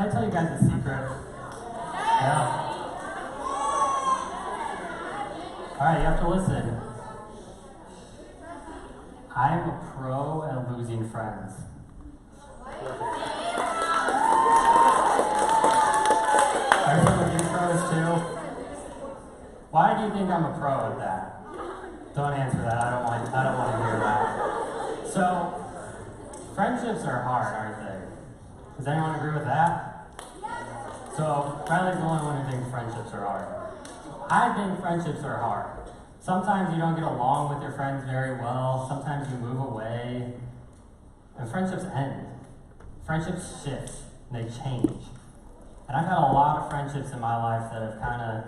I tell you guys a secret? Yeah. Alright, you have to listen. I'm a pro at losing friends. Are some of you pros too? Why do you think I'm a pro at that? Don't answer that. I don't want to hear that. So, friendships are hard, aren't they? Does anyone agree with that? So, Riley's the only one who thinks friendships are hard. I think friendships are hard. Sometimes you don't get along with your friends very well. Sometimes you move away. And friendships end. Friendships shift. And they change. And I've had a lot of friendships in my life that have kind of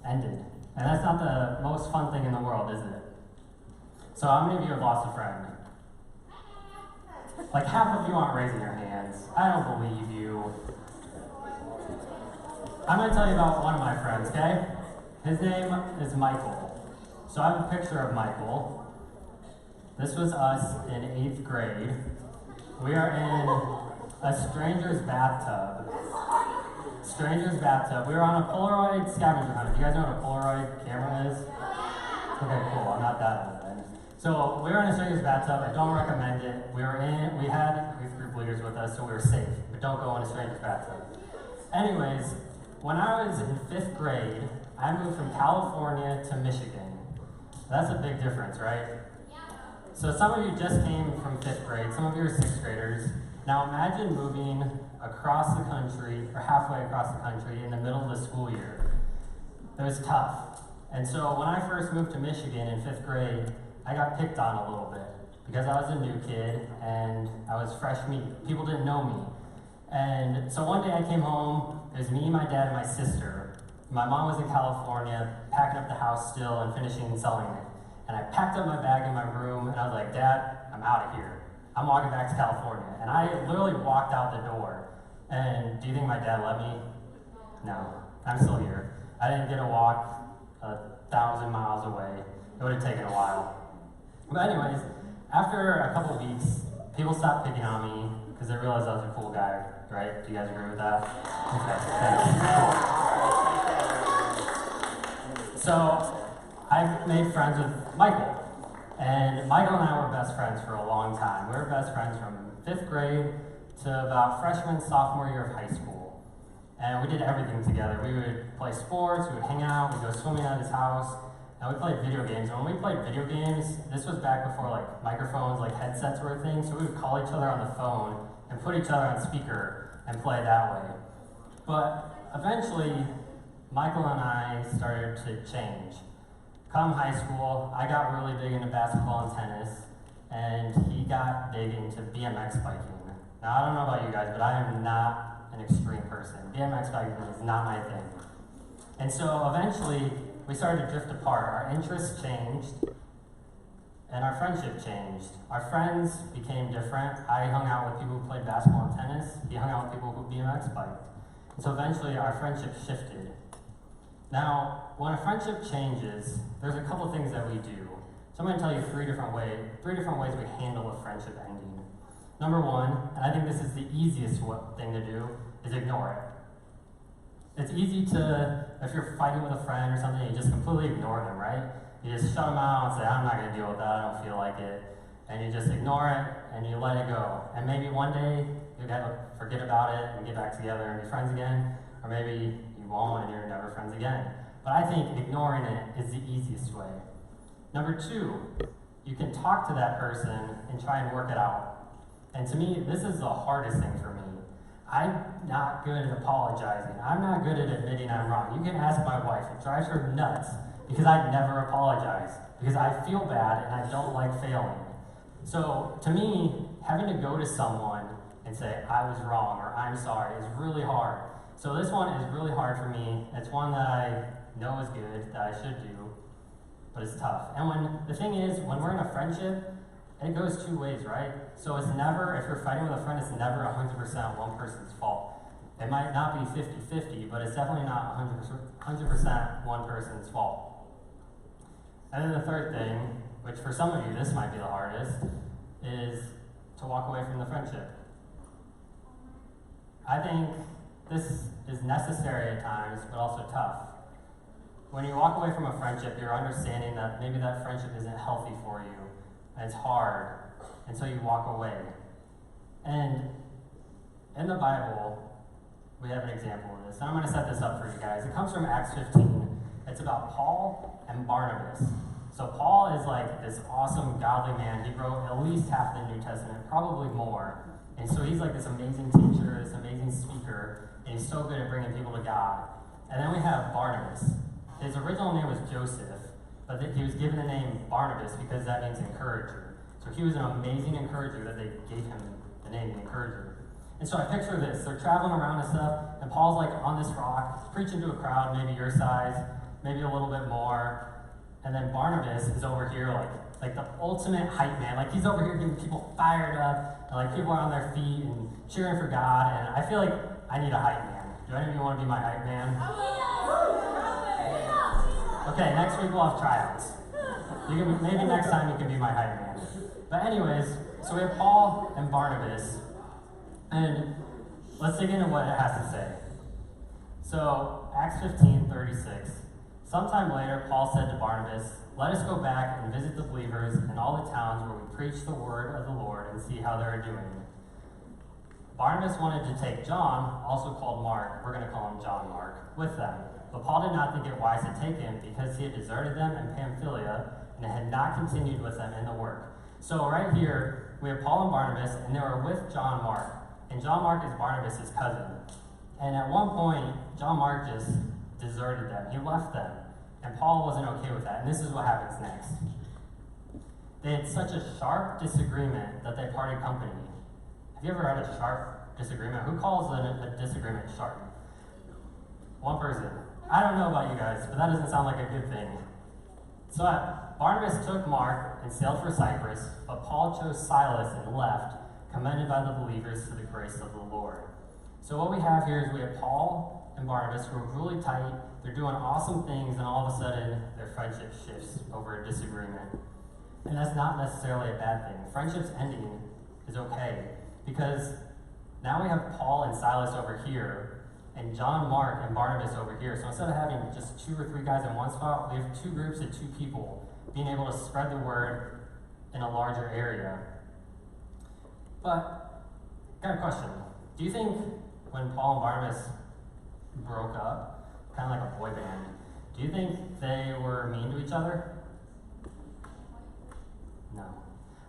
ended. And that's not the most fun thing in the world, is it? So how many of you have lost a friend? Like half of you aren't raising your hands. I don't believe you. I'm going to tell you about one of my friends, okay? His name is Michael. So I have a picture of Michael. This was us in 8th grade. We are in a stranger's bathtub. Stranger's bathtub. We were on a Polaroid scavenger hunt. Do you guys know what a Polaroid camera is? Okay, cool. I'm not that old then. So we were in a stranger's bathtub. I don't recommend it. We had youth group leaders with us, so we were safe. But don't go in a stranger's bathtub. Anyways, when I was in 5th grade, I moved from California to Michigan. That's a big difference, right? So some of you just came from 5th grade, some of you are 6th graders. Now imagine moving across the country, or halfway across the country, in the middle of the school year. It was tough. And so when I first moved to Michigan in 5th grade, I got picked on a little bit because I was a new kid and I was fresh meat. People didn't know me. And so one day I came home, it was me, my dad, and my sister. My mom was in California, packing up the house still and finishing and selling it. And I packed up my bag in my room and I was like, Dad, I'm out of here. I'm walking back to California. And I literally walked out the door. And do you think my dad let me? No, I'm still here. I didn't get to walk 1,000 miles away. It would have taken a while. But anyways, after a couple weeks, people stopped picking on me because they realized I was a cool guy, right? Do you guys agree with that? Okay, thanks. So I made friends with Michael. And Michael and I were best friends for a long time. We were best friends from 5th grade to about freshman, sophomore year of high school. And we did everything together. We would play sports, we would hang out, we'd go swimming at his house, and we played video games. And when we played video games, this was back before like microphones, like headsets were a thing, so we would call each other on the phone and put each other on speaker and play that way. But eventually, Michael and I started to change. Come high school, I got really big into basketball and tennis, and he got big into BMX biking. Now, I don't know about you guys, but I am not an extreme person. BMX biking is not my thing. And so eventually, we started to drift apart. Our interests changed, and our friendship changed. Our friends became different. I hung out with people who played basketball and tennis. He hung out with people who BMX biked. And so eventually, our friendship shifted. Now, when a friendship changes, there's a couple things that we do. So I'm going to tell you three different ways we handle a friendship ending. Number one, and I think this is the easiest thing to do, is ignore it. It's easy to, if you're fighting with a friend or something, you just completely ignore them, right? You just shut them out and say, I'm not going to deal with that, I don't feel like it. And you just ignore it, and you let it go. And maybe one day, you'll forget about it and get back together and be friends again, or maybe you won't and you're never friends again. But I think ignoring it is the easiest way. Number two, you can talk to that person and try and work it out. And to me, this is the hardest thing for me. I'm not good at apologizing. I'm not good at admitting I'm wrong. You can ask my wife. It drives her nuts because I never apologize. Because I feel bad and I don't like failing. So to me, having to go to someone and say, I was wrong or I'm sorry is really hard. So this one is really hard for me. It's one that I know is good, that I should do, but it's tough. And the thing is, when we're in a friendship, it goes two ways, right? So it's never, if you're fighting with a friend, it's never 100% one person's fault. It might not be 50-50, but it's definitely not 100% one person's fault. And then the third thing, which for some of you this might be the hardest, is to walk away from the friendship. I think this is necessary at times, but also tough. When you walk away from a friendship, you're understanding that maybe that friendship isn't healthy for you, and it's hard, and so you walk away. And in the Bible, we have an example of this, and I'm going to set this up for you guys. It comes from Acts 15. It's about Paul and Barnabas. So Paul is like this awesome, godly man. He wrote at least half the New Testament, probably more. And so he's like this amazing teacher, this amazing speaker, and he's so good at bringing people to God. And then we have Barnabas. His original name was Joseph, but he was given the name Barnabas because that means encourager. So he was an amazing encourager that they gave him the name encourager. And so I picture this. They're traveling around and stuff, and Paul's like on this rock, preaching to a crowd, maybe your size, maybe a little bit more. And then Barnabas is over here like the ultimate hype man. Like he's over here getting people fired up, and like people are on their feet and cheering for God. And I feel like I need a hype man. Do any of you want to be my hype man? Okay, next week we'll have tryouts. Maybe next time you can be my hype man. But anyways, so we have Paul and Barnabas, and let's dig into what it has to say. So Acts 15:36. Sometime later, Paul said to Barnabas, "Let us go back and visit the believers in all the towns where we preach the word of the Lord and see how they are doing." Barnabas wanted to take John, also called Mark, we're going to call him John Mark, with them. But Paul did not think it wise to take him because he had deserted them in Pamphylia and had not continued with them in the work. So right here, we have Paul and Barnabas, and they were with John Mark. And John Mark is Barnabas' cousin. And at one point, John Mark just deserted them. He left them. And Paul wasn't okay with that. And this is what happens next. They had such a sharp disagreement that they parted company. Have you ever had a sharp disagreement? Who calls a disagreement sharp? One person. I don't know about you guys, but that doesn't sound like a good thing. So Barnabas took Mark and sailed for Cyprus, but Paul chose Silas and left, commended by the believers to the grace of the Lord. So what we have here is we have Paul and Barnabas who are really tight. They're doing awesome things, and all of a sudden their friendship shifts over a disagreement. And that's not necessarily a bad thing. Friendships ending is okay, because now we have Paul and Silas over here, and John Mark and Barnabas over here. So instead of having just 2 or 3 guys in one spot, we have 2 groups of 2 people being able to spread the word in a larger area. But, got a question. Do you think when Paul and Barnabas broke up, kind of like a boy band, do you think they were mean to each other? No.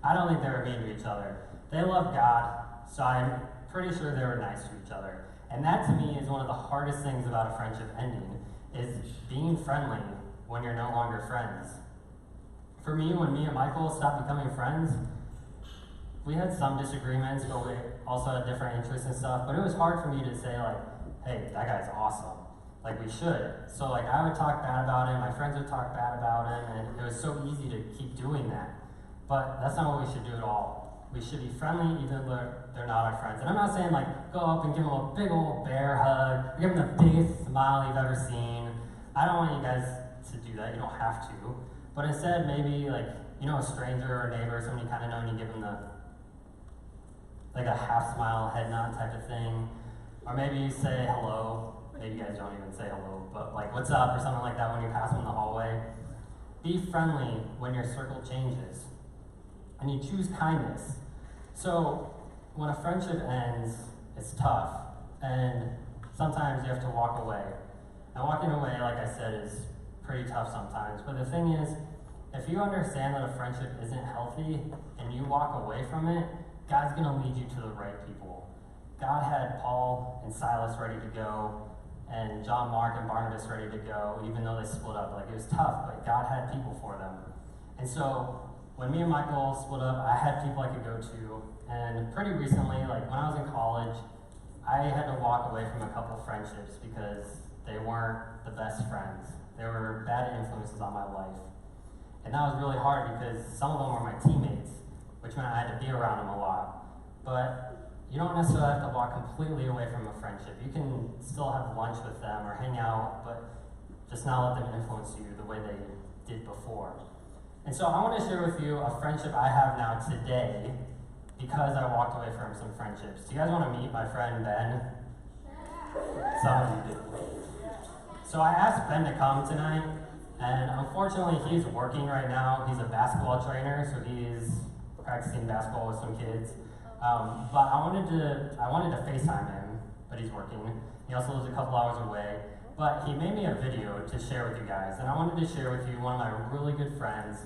I don't think they were mean to each other. They loved God, so I'm pretty sure they were nice to each other. And that to me is one of the hardest things about a friendship ending, is being friendly when you're no longer friends. For me, when me and Michael stopped becoming friends, we had some disagreements, but we also had different interests and stuff. But it was hard for me to say, like, hey, that guy's awesome. Like, we should. So, like, I would talk bad about him, my friends would talk bad about him, and it was so easy to keep doing that. But that's not what we should do at all. We should be friendly even though they're not our friends. And I'm not saying, like, go up and give them a big old bear hug, give them the biggest smile you've ever seen. I don't want you guys to do that. You don't have to. But instead, maybe, like, you know, a stranger or a neighbor, somebody you kind of know, and you give them like a half smile, head nod type of thing. Or maybe you say hello. Maybe you guys don't even say hello, but like, what's up, or something like that when you pass them in the hallway. Be friendly when your circle changes. And you choose kindness. So when a friendship ends, it's tough. And sometimes you have to walk away. And walking away, like I said, is pretty tough sometimes. But the thing is, if you understand that a friendship isn't healthy and you walk away from it, God's going to lead you to the right people. God had Paul and Silas ready to go, and John Mark and Barnabas ready to go, even though they split up. Like, it was tough, but God had people for them. And so when me and Michael split up, I had people I could go to. And pretty recently, like when I was in college, I had to walk away from a couple friendships because they weren't the best friends. They were bad influences on my life. And that was really hard because some of them were my teammates, which meant I had to be around them a lot. But you don't necessarily have to walk completely away from a friendship. You can still have lunch with them or hang out, but just not let them influence you the way they did before. And so I want to share with you a friendship I have now today because I walked away from some friendships. Do you guys want to meet my friend Ben? Some of you do. So I asked Ben to come tonight, and unfortunately he's working right now. He's a basketball trainer, so he's practicing basketball with some kids. But I wanted to FaceTime him, but he's working. He also lives a couple hours away. But he made me a video to share with you guys, and I wanted to share with you one of my really good friends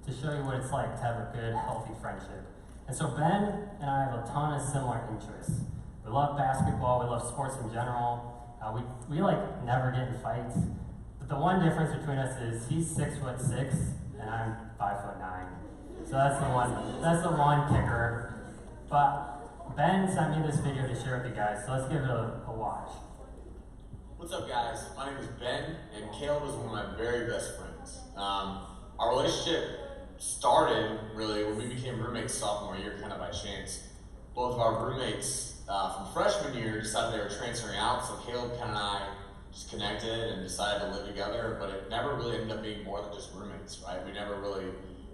to show you what it's like to have a good, healthy friendship. And so Ben and I have a ton of similar interests. We love basketball, we love sports in general. We like never get in fights. But the one difference between us is he's 6'6" and I'm 5'9". So that's the one kicker. But Ben sent me this video to share with you guys, so let's give it a watch. What's up, guys? My name is Ben, and Caleb is one of my very best friends. Our relationship started really when we became roommates sophomore year, kind of by chance. Both of our roommates from freshman year decided they were transferring out, so Caleb and I just connected and decided to live together, but it never really ended up being more than just roommates, right? We never really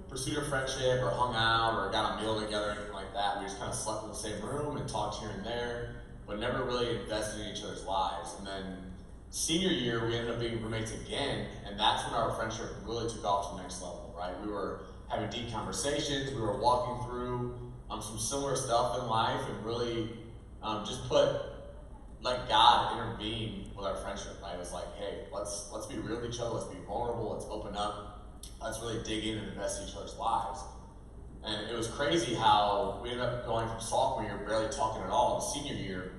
pursued a friendship or hung out or got a meal together or anything like that. We just kind of slept in the same room and talked here and there, but never really invested in each other's lives. And then senior year, we ended up being roommates again, and that's when our friendship really took off to the next level, right? We were having deep conversations, we were walking through some similar stuff in life, and really just let God intervene with our friendship, right? It was like, hey, let's be real with each other, let's be vulnerable, let's open up, let's really dig in and invest in each other's lives. And it was crazy how we ended up going from sophomore year, barely talking at all, and senior year,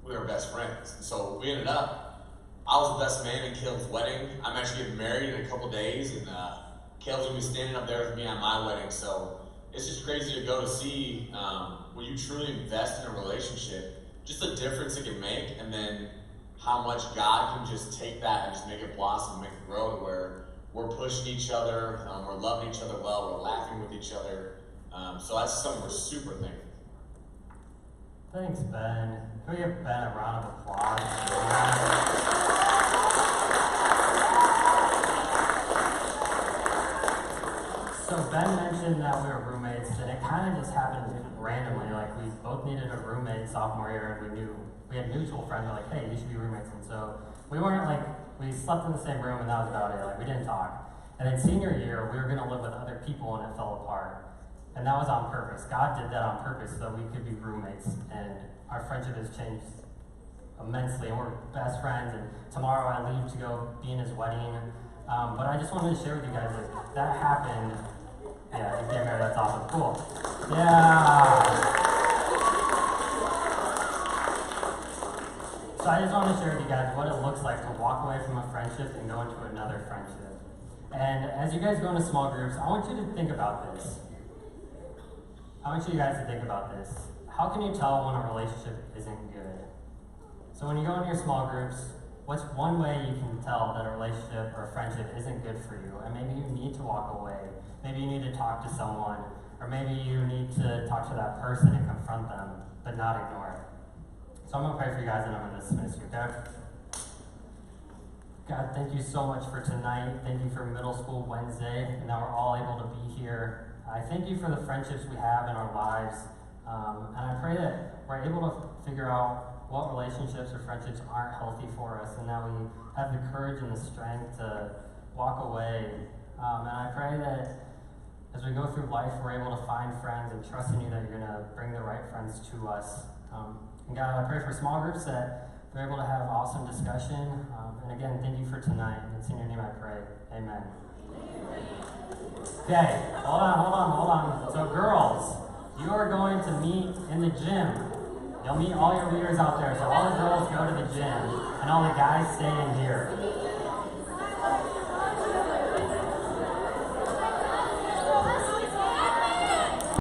we were best friends. And so we ended up, I was the best man in Caleb's wedding. I'm actually getting married in a couple days, and Caleb's gonna be standing up there with me on my wedding. So it's just crazy to go to see when you truly invest in a relationship, just the difference it can make, and then how much God can just take that and just make it blossom, make it grow to where we're pushing each other, we're loving each other well, we're laughing with each other. So that's something we're super thankful. Thanks, Ben. Can we give Ben a round of applause? So Ben mentioned that we were roommates, and it kind of just happened randomly. Like, we both needed a roommate sophomore year, and we had mutual friends. We're like, hey, you should be roommates. And so we weren't like, we slept in the same room, and that was about it. Like, we didn't talk. And then senior year, we were going to live with other people, and it fell apart. And that was on purpose. God did that on purpose so we could be roommates. And our friendship has changed immensely, and we're best friends. And tomorrow I leave to go be in his wedding. But I just wanted to share with you guys that happened. Yeah, he's getting married. That's awesome. Cool. Yeah. So I just want to share with you guys what it looks like to walk away from a friendship and go into another friendship. And as you guys go into small groups, I want you to think about this. I want you guys to think about this. How can you tell when a relationship isn't good? So when you go into your small groups, what's one way you can tell that a relationship or a friendship isn't good for you? And maybe you need to walk away. Maybe you need to talk to someone. Or maybe you need to talk to that person and confront them, but not ignore it. So I'm going to pray for you guys and I'm going to dismiss you, okay? God, thank you so much for tonight. Thank you for Middle School Wednesday, and that we're all able to be here. I thank you for the friendships we have in our lives. And I pray that we're able to figure out what relationships or friendships aren't healthy for us, and that we have the courage and the strength to walk away. And I pray that as we go through life, we're able to find friends and trust in you that you're going to bring the right friends to us. And God, I pray for small groups that they're able to have awesome discussion. And again, thank you for tonight. It's in your name I pray. Amen. Okay, hold on. So girls, you are going to meet in the gym. You'll meet all your leaders out there. So all the girls go to the gym, and all the guys stay in here.